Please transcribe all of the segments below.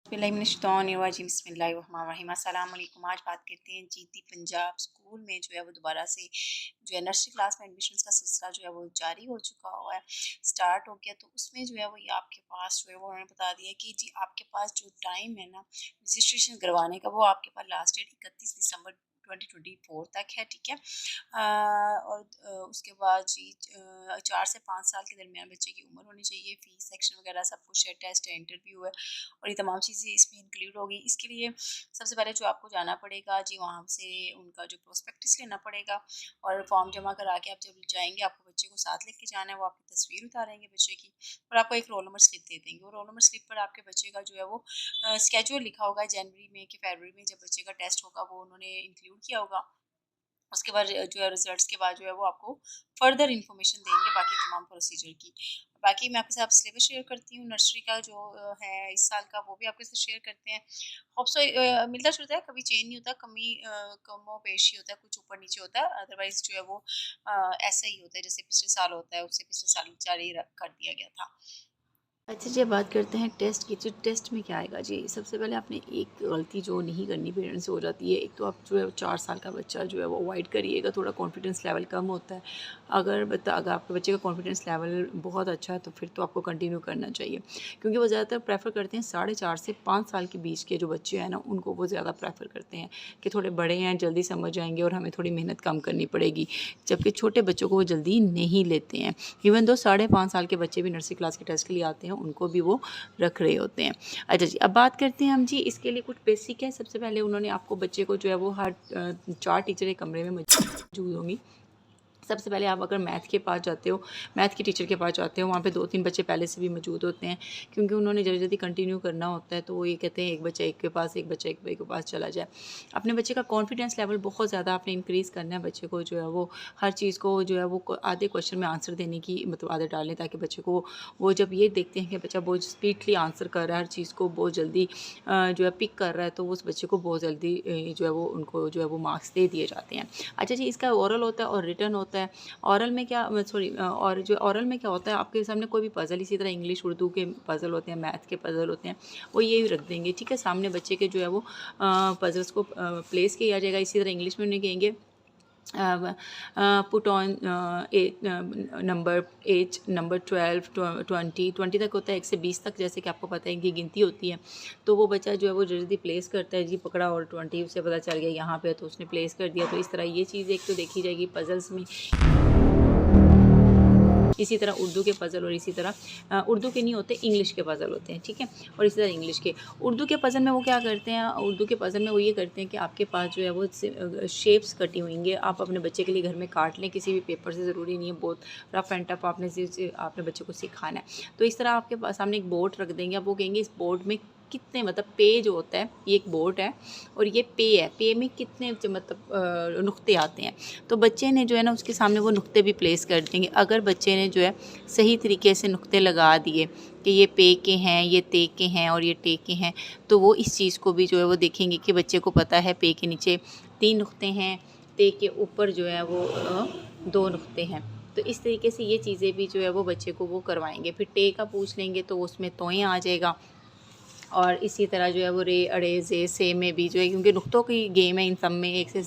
बिस्मिल्लाहिर्रहमानिर्रहीम। अस्सलाम वालेकुम। आज बात करते हैं जीती पंजाब स्कूल में जो है वो दोबारा से जो है नर्सरी क्लास में एडमिशन्स का सिलसिला जो है वो जारी हो चुका हुआ है, स्टार्ट हो गया। तो उसमें जो है वो ये आपके पास जो है वो उन्होंने बता दिया कि जी आपके पास जो टाइम है ना रजिस्ट्रेशन करवाने का, वो आपके पास लास्ट डेट 31 दिसंबर 2024 तक है, ठीक है। उसके बाद जी 4 से 5 साल के दरमियान बच्चे की उम्र होनी चाहिए। फीस सेक्शन वगैरह सब कुछ है, टेस्ट है, इंटरव्यू है और ये तमाम चीज़ें इसमें इंक्लूड होगी। इसके लिए सबसे पहले जो आपको जाना पड़ेगा जी, वहाँ से उनका जो प्रोस्पेक्टस लेना पड़ेगा और फॉर्म जमा करा के आप जब जाएंगे, आपको बच्चे को साथ लेके जाना है। वो आपकी तस्वीर उतारेंगे बच्चे की और आपको एक रोल नंबर स्लिप दे देंगे। वो रोल नंबर स्लिप पर आपके बच्चे का जो है वो स्केड्यूल लिखा होगा, जनवरी में कि फरवरी में जब बच्चे का टेस्ट होगा वो उन्होंने इंक्लूड किया होगा। उसके बाद जो है रिजल्ट्स के बाद जो है वो आपको फर्दर इन्फॉर्मेशन देंगे बाकी तमाम प्रोसीजर की। बाकी मैं आपके साथ सिलेबस शेयर करती हूँ नर्सरी का जो है इस साल का, वो भी आपके साथ शेयर करते हैं। होप सो मिलता जुलता है, कभी चेंज नहीं होता, कमी कमो पेश ही होता है, कुछ ऊपर नीचे होता है। अदरवाइज जो है वो ऐसा ही होता है जैसे पिछले साल होता है, उससे पिछले साल जारी कर दिया गया था। अच्छा जी, अब बात करते हैं टेस्ट की। तो टेस्ट में क्या आएगा जी, सबसे पहले आपने एक गलती जो नहीं करनी पेरेंट्स से हो जाती है, एक तो आप जो है 4 साल का बच्चा जो है वो अवॉइड करिएगा, थोड़ा कॉन्फिडेंस लेवल कम होता है। अगर आपके बच्चे का कॉन्फिडेंस लेवल बहुत अच्छा है तो फिर तो आपको कंटिन्यू करना चाहिए, क्योंकि वो ज़्यादातर प्रेफर करते हैं 4.5 से 5 साल के बीच के जो बच्चे हैं ना, उनको वो ज़्यादा प्रेफर करते हैं कि थोड़े बड़े हैं, जल्दी समझ जाएंगे और हमें थोड़ी मेहनत कम करनी पड़ेगी, जबकि छोटे बच्चों को वो जल्दी नहीं लेते हैं। इवन दो 5.5 साल के बच्चे भी नर्सरी क्लास के टेस्ट के लिए आते हैं, उनको भी वो रख रहे होते हैं। अच्छा जी, अब बात करते हैं हम जी, इसके लिए कुछ बेसिक है। सबसे पहले उन्होंने आपको बच्चे को जो है वो हर 4 टीचर एक कमरे में मौजूद होंगी। सबसे पहले आप अगर मैथ के पास जाते हो, मैथ की टीचर के पास जाते हो, वहाँ पे 2-3 बच्चे पहले से भी मौजूद होते हैं, क्योंकि उन्होंने जल्दी कंटिन्यू करना होता है। तो वो ये कहते हैं एक बच्चा एक के पास, एक बच्चा एक भाई के पास चला जाए। अपने बच्चे का कॉन्फिडेंस लेवल बहुत ज़्यादा आपने इंक्रीज़ करना है। बच्चे को जो है वो हर चीज़ को जो है वो आधे क्वेश्चन में आंसर देने की मतलब आदत डालें, ताकि बच्चे को वो जब ये देखते हैं कि बच्चा बहुत स्पीडली आंसर कर रहा है, हर चीज़ को बहुत जल्दी जो है पिक कर रहा है, तो उस बच्चे को बहुत जल्दी जो है वो उनको जो है वो मार्क्स दे दिए जाते हैं। अच्छा जी, इसका ओरल होता है और रिटन होता है। ओरल में क्या और जो ओरल में क्या होता है, आपके सामने कोई भी पज़ल, इसी तरह इंग्लिश उर्दू के पज़ल होते हैं, मैथ के पज़ल होते हैं, वो ये रख देंगे, ठीक है। सामने बच्चे के जो है वो पज़ल्स को प्लेस किया जाएगा। इसी तरह इंग्लिश में उन्हें कहेंगे put on number as number 12 20 तक होता है, 1 से 20 तक, जैसे कि आपको पता है कि गिनती होती है। तो वो बच्चा जो है वो जल्दी प्लेस करता है, जी पकड़ा और 20 उसे पता चल गया यहाँ पे, तो उसने प्लेस कर दिया। तो इस तरह ये चीज़ एक तो देखी जाएगी पज़ल्स में। इसी तरह उर्दू के पज़ल, और इसी तरह उर्दू के नहीं होते, इंग्लिश के पज़ल होते हैं, ठीक है। और इसी तरह इंग्लिश के, उर्दू के पज़ल में वो क्या करते हैं, उर्दू के पज़ल में वो ये करते हैं कि आपके पास जो है वो शेप्स कटी हुई हैं, आप अपने बच्चे के लिए घर में काट लें, किसी भी पेपर से, ज़रूरी नहीं है बहुत रफ एंड टफ आपने बच्चे को सिखाना है। तो इस तरह आपके सामने एक बोर्ड रख देंगे, आप वो कहेंगे इस बोर्ड में कितने, मतलब पे जो होता है, ये एक बोर्ड है और ये पे है, पे में कितने मतलब नुक्ते आते हैं। तो बच्चे ने जो है ना उसके सामने वो नुक्ते भी प्लेस कर देंगे। अगर बच्चे ने जो है सही तरीके से नुक्ते लगा दिए कि ये पे के हैं, ये ते के हैं और ये टे के हैं, तो वो इस चीज़ को भी जो है वो देखेंगे कि बच्चे को पता है पे के नीचे 3 नुक्ते हैं, ते के ऊपर जो है वो 2 नुक्ते हैं। तो इस तरीके से ये चीज़ें भी जो है वो बच्चे को वो करवाएंगे। फिर टे का पूछ लेंगे तो उसमें तोएँ आ जाएगा। और इसी तरह जो है वो रे, अड़े, ज़े, से में भी जो है, क्योंकि नुक्तों की गेम है इन सब में, एक से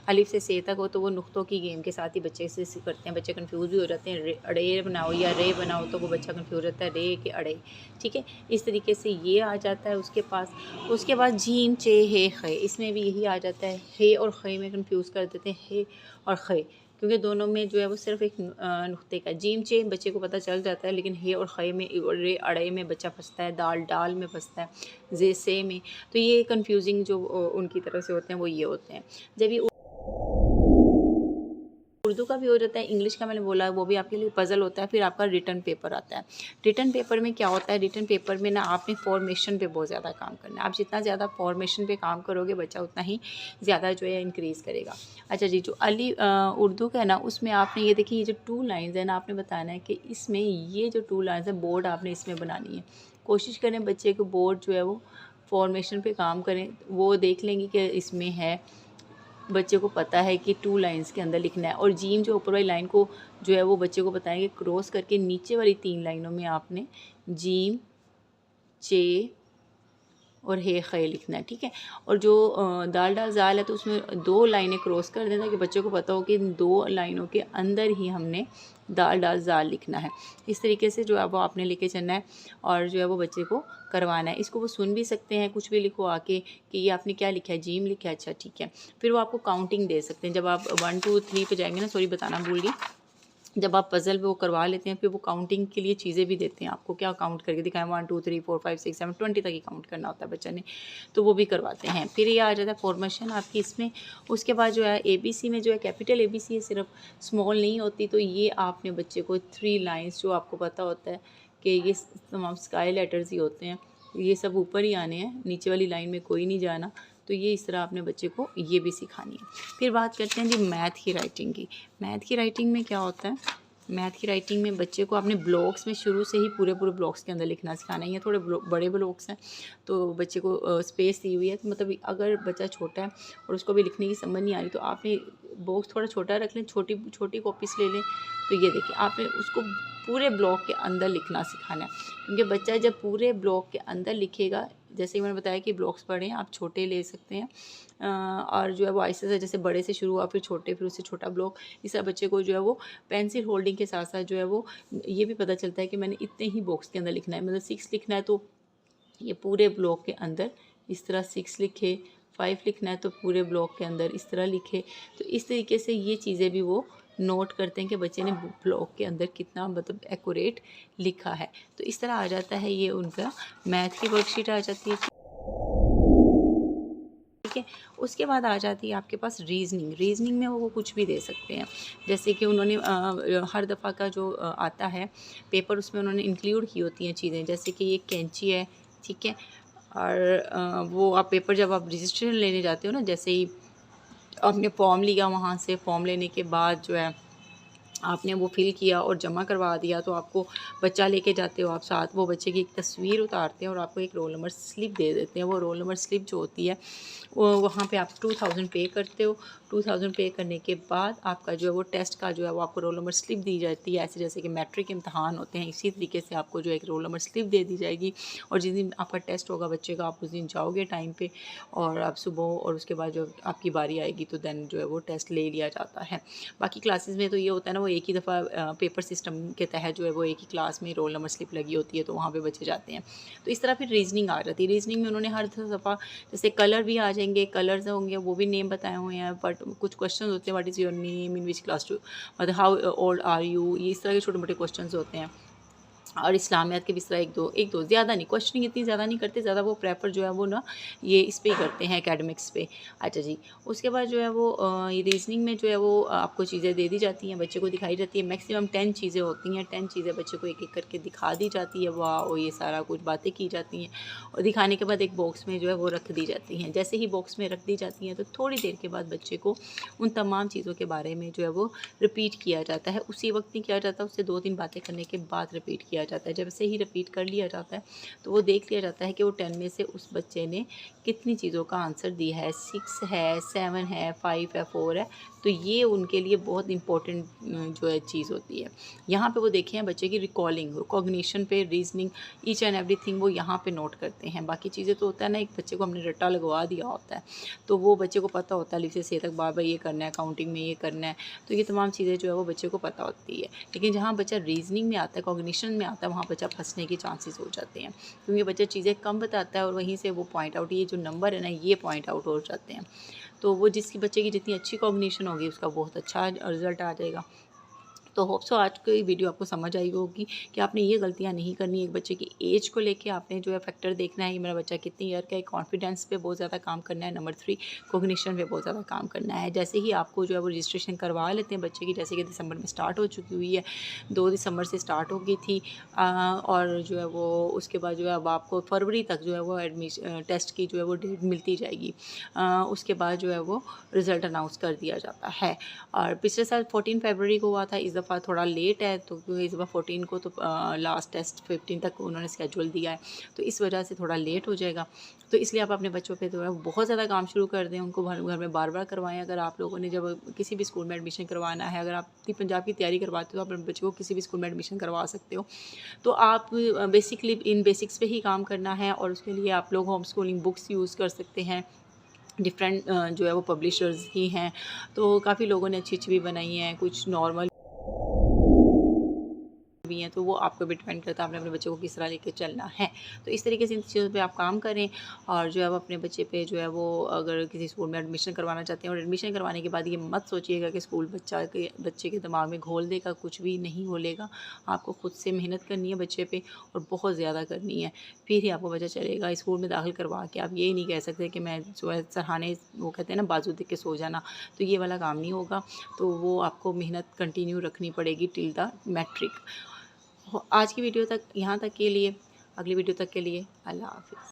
अलिफ से से तक हो, तो वो नुक्तों की गेम के साथ ही बच्चे से करते हैं। बच्चे कंफ्यूज भी हो जाते हैं, अड़े बनाओ या रे बनाओ, तो वो बच्चा कंफ्यूज रहता है रे के अड़े, ठीक है। इस तरीके से ये आ जाता है उसके पास। उसके बाद जीम, चे, हे, खे, इसमें भी यही आ जाता है। हे और खे में कंफ्यूज कर देते हैं, हे और खे, क्योंकि दोनों में जो है वो सिर्फ एक नुक्ते का। जीम चे बच्चे को पता चल जाता है, लेकिन हे और खे में, रे अड़े में बच्चा फंसता है, दाल डाल में फंसता है, जे से में। तो ये कंफ्यूजिंग जो उनकी तरफ से होते हैं वो ये होते हैं। जब ये उर्दू का भी हो जाता है, इंग्लिश का मैंने बोला वो भी आपके लिए पज़ल होता है। फिर आपका रिटर्न पेपर आता है। रिटर्न पेपर में क्या होता है, रिटर्न पेपर में ना आपने फॉर्मेशन पे बहुत ज़्यादा काम करना है। आप जितना ज़्यादा फॉर्मेशन पे काम करोगे, बच्चा उतना ही ज़्यादा जो है इंक्रीज़ करेगा। अच्छा जी, जो उर्दू का है ना, उसमें आपने ये देखिए, ये जो 2 लाइन्स है ना, आपने बताना है कि इसमें ये जो 2 लाइन्स है, बोर्ड आपने इसमें बनानी है। कोशिश करें बच्चे को बोर्ड जो है वो फॉर्मेशन पे काम करें, वो देख लेंगे कि इसमें है, बच्चे को पता है कि 2 लाइन्स के अंदर लिखना है। और जीम जो ऊपर वाली लाइन को जो है वो बच्चे को बताएंगे क्रॉस करके नीचे वाली 3 लाइनों में आपने जीम, चे और हे खे लिखना है, ठीक है। और जो दाल डाल जाल है तो उसमें 2 लाइनें क्रॉस कर देना कि बच्चे को पता हो कि इन 2 लाइनों के अंदर ही हमने दाल डाल जाल लिखना है। इस तरीके से जो है वो आपने लेके चलना है और जो है वो बच्चे को करवाना है। इसको वो सुन भी सकते हैं, कुछ भी लिखो आके कि ये आपने क्या लिखा है, जीम लिखा है, अच्छा ठीक है। फिर वो आपको काउंटिंग दे सकते हैं। जब आप 1 2 3 पे जाएंगे ना, सॉरी बताना भूल गई, जब आप पज़ल वो करवा लेते हैं फिर वो काउंटिंग के लिए चीज़ें भी देते हैं आपको, क्या काउंट करके दिखाएं 1 2 3 4 5 6 7 20 तक ही काउंट करना होता है बच्चा ने, तो वो भी करवाते हैं। फिर ये आ जाता है फॉर्मेशन आपकी इसमें। उसके बाद जो है ABC में जो है कैपिटल ABC है, सिर्फ स्मॉल नहीं होती, तो ये आपने बच्चे को 3 लाइन्स जो आपको पता होता है कि ये तमाम स्काई लेटर्स ही होते हैं, ये सब ऊपर ही आने हैं, नीचे वाली लाइन में कोई नहीं जाना, तो ये इस तरह आपने बच्चे को ये भी सिखानी है। फिर बात करते हैं जी मैथ की राइटिंग की। मैथ की राइटिंग में क्या होता है, मैथ की राइटिंग में बच्चे को आपने ब्लॉक्स में शुरू से ही पूरे ब्लॉक्स के अंदर लिखना सिखाना है। ये थोड़े बड़े ब्लॉक्स हैं तो बच्चे को स्पेस दी हुई है, तो मतलब अगर बच्चा छोटा है और उसको भी लिखने की समझ नहीं आ रही तो आपने बॉक्स थोड़ा छोटा रख लें, छोटी छोटी कॉपीज ले लें। तो ये देखिए आपने उसको पूरे ब्लॉक के अंदर लिखना सिखाना है, क्योंकि बच्चा जब पूरे ब्लॉक के अंदर लिखेगा, जैसे ही मैंने बताया कि ब्लॉक्स बड़े हैं, आप छोटे ले सकते हैं और जो है वो आहिस्ते से, जैसे बड़े से शुरू हुआ फिर छोटे, फिर उससे छोटा ब्लॉक, इस तरह बच्चे को जो है वो पेंसिल होल्डिंग के साथ साथ जो है वो ये भी पता चलता है कि मैंने इतने ही बॉक्स के अंदर लिखना है। मतलब 6 लिखना है तो ये पूरे ब्लॉक के अंदर इस तरह 6 लिखे, 5 लिखना है तो पूरे ब्लॉक के अंदर इस तरह लिखे। तो इस तरीके से ये चीज़ें भी वो नोट करते हैं कि बच्चे ने ब्लॉक के अंदर कितना मतलब एक्यूरेट लिखा है। तो इस तरह आ जाता है, ये उनका मैथ की वर्कशीट आ जाती है, ठीक है। उसके बाद आ जाती है आपके पास रीजनिंग। रीजनिंग में वो कुछ भी दे सकते हैं, जैसे कि उन्होंने हर दफ़ा का जो आता है पेपर, उसमें उन्होंने इंक्लूड की होती हैं चीज़ें, जैसे कि ये कैंची है, ठीक है। और वो आप पेपर जब आप रजिस्ट्रेशन लेने जाते हो ना, जैसे ही आपने फॉर्म लिया, वहाँ से फॉर्म लेने के बाद जो है आपने वो फिल किया और जमा करवा दिया, तो आपको बच्चा लेके जाते हो आप साथ, वो बच्चे की एक तस्वीर उतारते हैं और आपको एक रोल नंबर स्लिप दे देते हैं। वो रोल नंबर स्लिप जो होती है वो वहाँ पे आप 2000 पे करते हो। 2000 पे करने के बाद आपका जो है वो टेस्ट का जो है वो आपको रोल नंबर स्लिप दी जाती है, ऐसे जैसे कि मैट्रिक इम्तहान होते हैं, इसी तरीके से आपको जो एक रोल नंबर स्लिप दे दी जाएगी। और जिस दिन आपका टेस्ट होगा बच्चे का, आप उस दिन जाओगे टाइम पे और आप सुबह, और उसके बाद जो आपकी बारी आएगी तो देन जो है वो टेस्ट ले लिया जाता है। बाकी क्लासेस में तो ये होता है ना, वो एक ही दफ़ा पेपर सिस्टम के तहत जो है वो एक ही क्लास में रोल नंबर स्लिप लगी होती है, तो वहाँ पे बच्चे जाते हैं। तो इस तरह फिर रीजनिंग आ जाती है। रीजनिंग में उन्होंने हर दफ़ा जैसे कलर भी आ जाएंगे, कलर्स होंगे, वो भी नेम बताए हुए हैं, बट कुछ क्वेश्चन होते हैं, what is your name, in which class two, मतलब हाउ ओल्ड आर यू, ये इस तरह के छोटे मोटे क्वेश्चन होते हैं। और इस्लामियात के भी इस तरह एक दो ज़्यादा नहीं, क्वेश्चनिंग इतनी ज़्यादा नहीं करते, ज़्यादा वो प्रेफर जो है वो ना ये इस पे ही करते हैं, एकेडमिक्स पे। अच्छा जी, उसके बाद जो है वो ये रीजनिंग में जो है वो आपको चीज़ें दे दी जाती हैं, बच्चे को दिखाई जाती है। मैक्सिमम 10 चीज़ें होती हैं, 10 चीज़ें बच्चे को एक एक करके दिखा दी जाती है, वाह, और ये सारा कुछ बातें की जाती हैं और दिखाने के बाद एक बॉक्स में जो है वो रख दी जाती हैं। जैसे ही बॉक्स में रख दी जाती हैं तो थोड़ी देर के बाद बच्चे को उन तमाम चीज़ों के बारे में जो है वो रिपीट किया जाता है। उसी वक्त नहीं किया जाता, उससे 2-3 बातें करने के बाद रिपीट किया जाता है। जब से ही रिपीट कर लिया जाता है तो वो देख लिया जाता है कि वो 10 में से उस बच्चे ने कितनी चीज़ों का आंसर दिया है, 6 है, 7 है, 5 है, 4 है। तो ये उनके लिए बहुत इंपॉर्टेंट जो है चीज़ होती है। यहाँ पे वो देखें बच्चे की रिकॉलिंग, कॉग्निशन पे, रीजनिंग, ईच एंड एवरीथिंग वो यहाँ पे नोट करते हैं। बाकी चीज़ें तो होता है ना, एक बच्चे को हमने रट्टा लगवा दिया होता है तो वो बच्चे को पता होता है अलिफ से से तक बार बार ये करना है, काउंटिंग में ये करना है, तो ये तमाम चीज़ें जो है वो बच्चे को पता होती है। लेकिन जहाँ बच्चा रीजनिंग में आता है, कॉग्निशन में आता है, वहाँ बच्चा फंसने के चांसेस हो जाते हैं, क्योंकि बच्चा चीज़ें कम बताता है और वहीं से वो पॉइंट आउट, ये जो नंबर है ना, ये पॉइंट आउट हो जाते हैं। तो वो जिसकी बच्चे की जितनी अच्छी कॉग्निशन होगी उसका बहुत अच्छा रिजल्ट आ जाएगा। तो होप सो आज की वीडियो आपको समझ आई होगी कि आपने ये गलतियाँ नहीं करनी। एक बच्चे की एज को लेके आपने जो है फैक्टर देखना है कि मेरा बच्चा कितनी ईयर का है, कॉन्फिडेंस पे बहुत ज़्यादा काम करना है, नंबर 3 कॉग्निशन पे बहुत ज़्यादा काम करना है। जैसे ही आपको जो है वो रजिस्ट्रेशन करवा लेते हैं बच्चे की, जैसे कि दिसंबर में स्टार्ट हो चुकी हुई है, 2 दिसंबर से स्टार्ट हो गई थी और जो है वो उसके बाद जो है अब आपको फरवरी तक जो है वो टेस्ट की जो है वो डेट मिलती जाएगी। उसके बाद जो है वो रिज़ल्ट अनाउंस कर दिया जाता है। और पिछले साल 14 फरवरी को हुआ था, इस दफ़ा दफ़ा थोड़ा लेट है, तो क्योंकि इस दफ़ा 14 को तो लास्ट टेस्ट 15 तक उन्होंने स्केड्यूल दिया है, तो इस वजह से थोड़ा लेट हो जाएगा। तो इसलिए आप अपने बच्चों पे जो है बहुत ज़्यादा काम शुरू कर दें, उनको घर में बार-बार करवाएँ। अगर आप लोगों ने जब किसी भी स्कूल में एडमिशन करवाना है, अगर आप पंजाब की तैयारी करवाते हो तो आप अपने बच्चों को किसी भी स्कूल में एडमिशन करवा सकते हो। तो आप बेसिकली इन बेसिक्स पे ही काम करना है, और उसके लिए आप लोग होम स्कूलिंग बुक्स यूज़ कर सकते हैं। डिफरेंट जो है वो पब्लिशर्स की हैं, तो काफ़ी लोगों ने अच्छी-अच्छी भी बनाई हैं, कुछ नॉर्मल भी हैं, तो वो आपको भी डिपेंड करता है आपने अपने बच्चे को किस तरह लेके चलना है। तो इस तरीके से इन चीज़ों पे आप काम करें, और जो है वो अपने बच्चे पे जो है वो अगर किसी स्कूल में एडमिशन करवाना चाहते हैं, और एडमिशन करवाने के बाद ये मत सोचिएगा कि स्कूल बच्चे के दिमाग में घोल देगा, कुछ भी नहीं घोलेगा। आपको खुद से मेहनत करनी है बच्चे पे, और बहुत ज़्यादा करनी है, फिर ही आपको बच्चा चलेगा। स्कूल में दाखिल करवा के आप ये नहीं कह सकते कि मैं जो है सरहाने, वो कहते हैं ना, बाजू देख के सो जाना, तो ये वाला काम नहीं होगा। तो वो आपको मेहनत कंटिन्यू रखनी पड़ेगी टिल द मैट्रिक। आज की वीडियो तक यहाँ तक के लिए, अगली वीडियो तक के लिए अल्लाह हाफ़िज़।